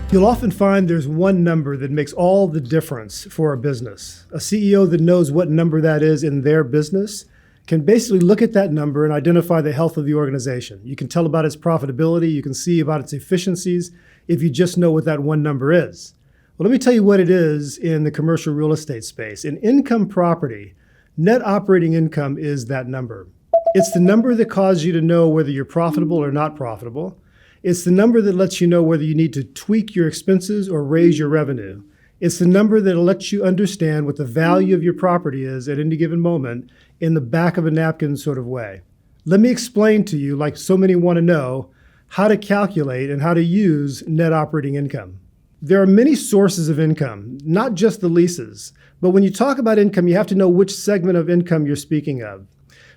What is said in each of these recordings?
You'll often find there's one number that makes all the difference for a business. A CEO that knows what number that is in their business can basically look at that number and identify the health of the organization. You can tell about its profitability, you can see about its efficiencies if you just know what that one number is. Well, let me tell you what it is in the commercial real estate space. In income property, net operating income is that number. It's the number that causes you to know whether you're profitable or not profitable. It's the number that lets you know whether you need to tweak your expenses or raise your revenue. It's the number that lets you understand what the value of your property is at any given moment in the back of a napkin sort of way. Let me explain to you, like so many want to know, how to calculate and how to use net operating income. There are many sources of income, not just the leases. But when you talk about income, you have to know which segment of income you're speaking of.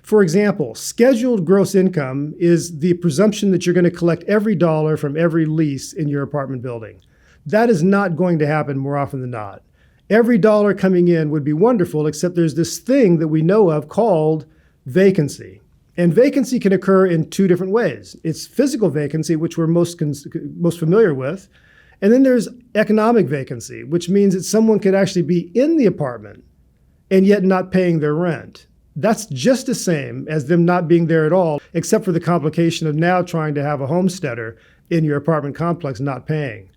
For example, scheduled gross income is the presumption that you're going to collect every dollar from every lease in your apartment building. That is not going to happen more often than not. Every dollar coming in would be wonderful, except there's this thing that we know of called vacancy. And vacancy can occur in two different ways. It's physical vacancy, which we're most familiar with. And then there's economic vacancy, which means that someone could actually be in the apartment and yet not paying their rent. That's just the same as them not being there at all, except for the complication of now trying to have a homesteader in your apartment complex not paying.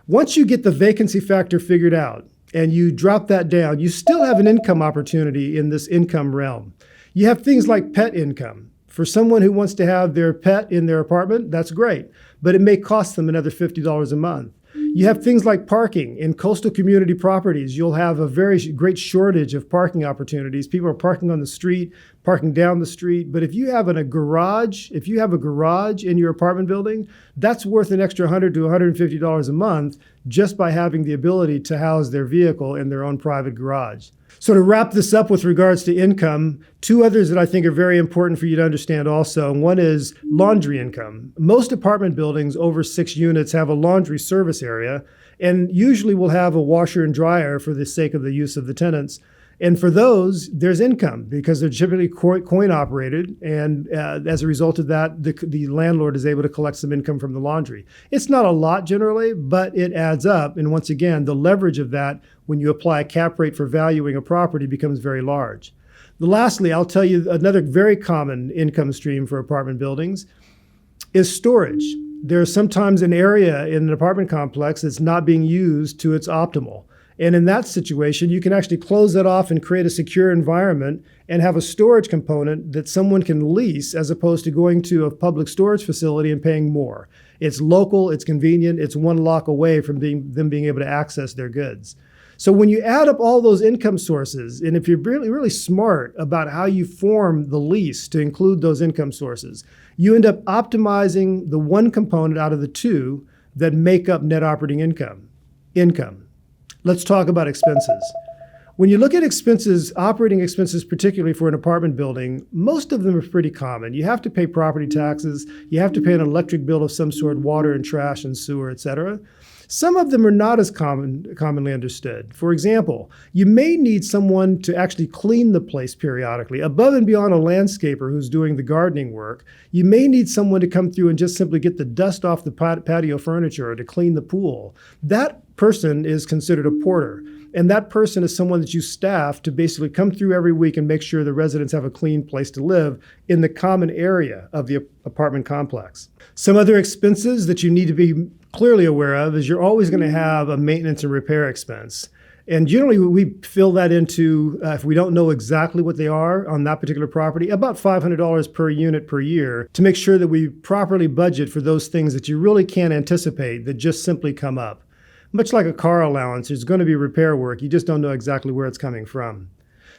Once you get the vacancy factor figured out and you drop that down, you still have an income opportunity in this income realm. You have things like pet income. For someone who wants to have their pet in their apartment, that's great, but it may cost them another $50 a month. You have things like parking. In coastal community properties, you'll have a very great shortage of parking opportunities. People are parking on the street, parking down the street. But if you have a garage in your apartment building, that's worth an extra $100 to $150 a month just by having the ability to house their vehicle in their own private garage. So to wrap this up with regards to income, two others that I think are very important for you to understand also. One is laundry income. Most apartment buildings over 6 units have a laundry service area and usually will have a washer and dryer for the sake of the use of the tenants. And for those, there's income because they're typically coin operated. And as a result of that, the landlord is able to collect some income from the laundry. It's not a lot generally, but it adds up. And once again, the leverage of that when you apply a cap rate for valuing a property becomes very large. Lastly, I'll tell you another very common income stream for apartment buildings is storage. There's sometimes an area in an apartment complex that's not being used to its optimal. And in that situation, you can actually close that off and create a secure environment and have a storage component that someone can lease as opposed to going to a public storage facility and paying more. It's local, it's convenient, it's one lock away from them being able to access their goods. So when you add up all those income sources, and if you're really, really smart about how you form the lease to include those income sources, you end up optimizing the one component out of the two that make up net operating income. Let's talk about expenses. When you look at expenses, operating expenses, particularly for an apartment building, most of them are pretty common. You have to pay property taxes, you have to pay an electric bill of some sort, water and trash and sewer, etc. Some of them are not as commonly understood. For example, you may need someone to actually clean the place periodically. Above and beyond a landscaper who's doing the gardening work, you may need someone to come through and just simply get the dust off the patio furniture or to clean the pool. That person is considered a porter. And that person is someone that you staff to basically come through every week and make sure the residents have a clean place to live in the common area of the apartment complex. Some other expenses that you need to be clearly aware of is you're always going to have a maintenance and repair expense. And generally we fill that into, if we don't know exactly what they are on that particular property, about $500 per unit per year to make sure that we properly budget for those things that you really can't anticipate that just simply come up. Much like a car allowance, there's going to be repair work. You just don't know exactly where it's coming from.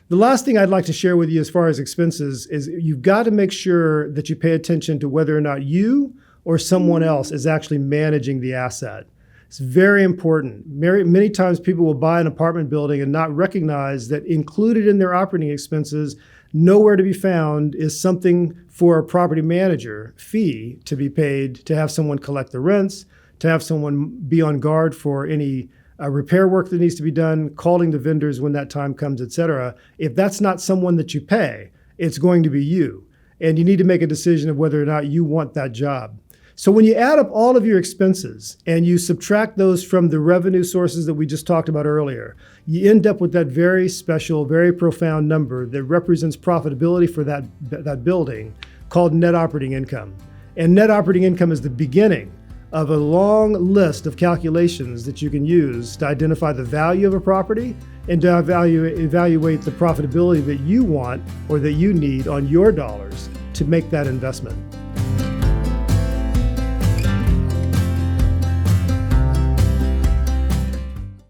The last thing I'd like to share with you as far as expenses is you've got to make sure that you pay attention to whether or not you or someone else is actually managing the asset. It's very important. Many times people will buy an apartment building and not recognize that included in their operating expenses, nowhere to be found, is something for a property manager fee to be paid to have someone collect the rents, to have someone be on guard for any repair work that needs to be done, calling the vendors when that time comes, etc. If that's not someone that you pay, it's going to be you. And you need to make a decision of whether or not you want that job. So when you add up all of your expenses and you subtract those from the revenue sources that we just talked about earlier, you end up with that very special, very profound number that represents profitability for that building called net operating income. And net operating income is the beginning of a long list of calculations that you can use to identify the value of a property and to evaluate the profitability that you want or that you need on your dollars to make that investment.